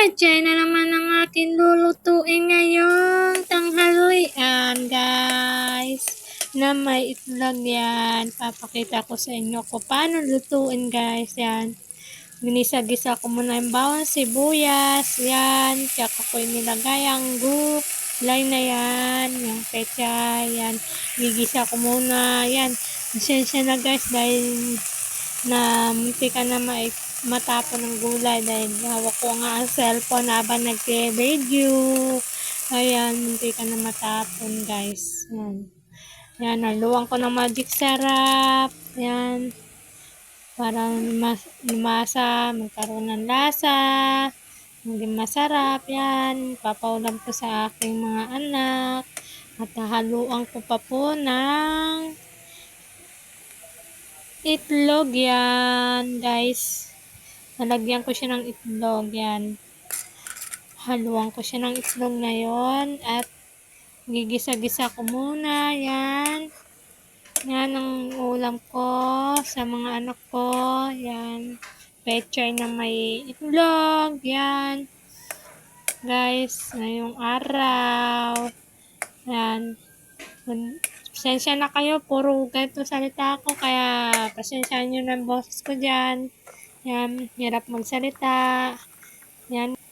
Pechay na naman ang akin lulutuin ngayong tanghalian, guys. Na may itlog yan. Papakita ko sa inyo kung paano lutuin, guys. Yan. Ginisa-gisa ko muna yung bawang sibuyas. Yan. Tsaka ko nilagay ang gulay na yan. Yung pechay. Yan. Gigisa ko muna. Yan. Pasensya na, guys, dahil na munti ka na matapon ng gulay dahil hawak ko nga ang cellphone habang nagke-video. Ayan, munti ka na matapon, guys. Yan. Yan, naluwang ko ng magic sarap. Yan. Para lumasa, magkaroon ng lasa. Maging masarap. Yan. Papaulam ko sa aking mga anak. At haluan ko pa po ng itlog yan, guys. Nalagyan ko siya ng itlog yan. Haluan ko siya ng itlog na yon at gigisa-gisa ko muna yan. Yan ang ulam ko sa mga anak ko. Yan. Pechay na may itlog. Yan. Guys, ngayong araw. Yan. Pasensya na kayo, puro ganito salita ko, kaya pasensya nyo na boses ko dyan. Yan, hirap magsalita. Yan.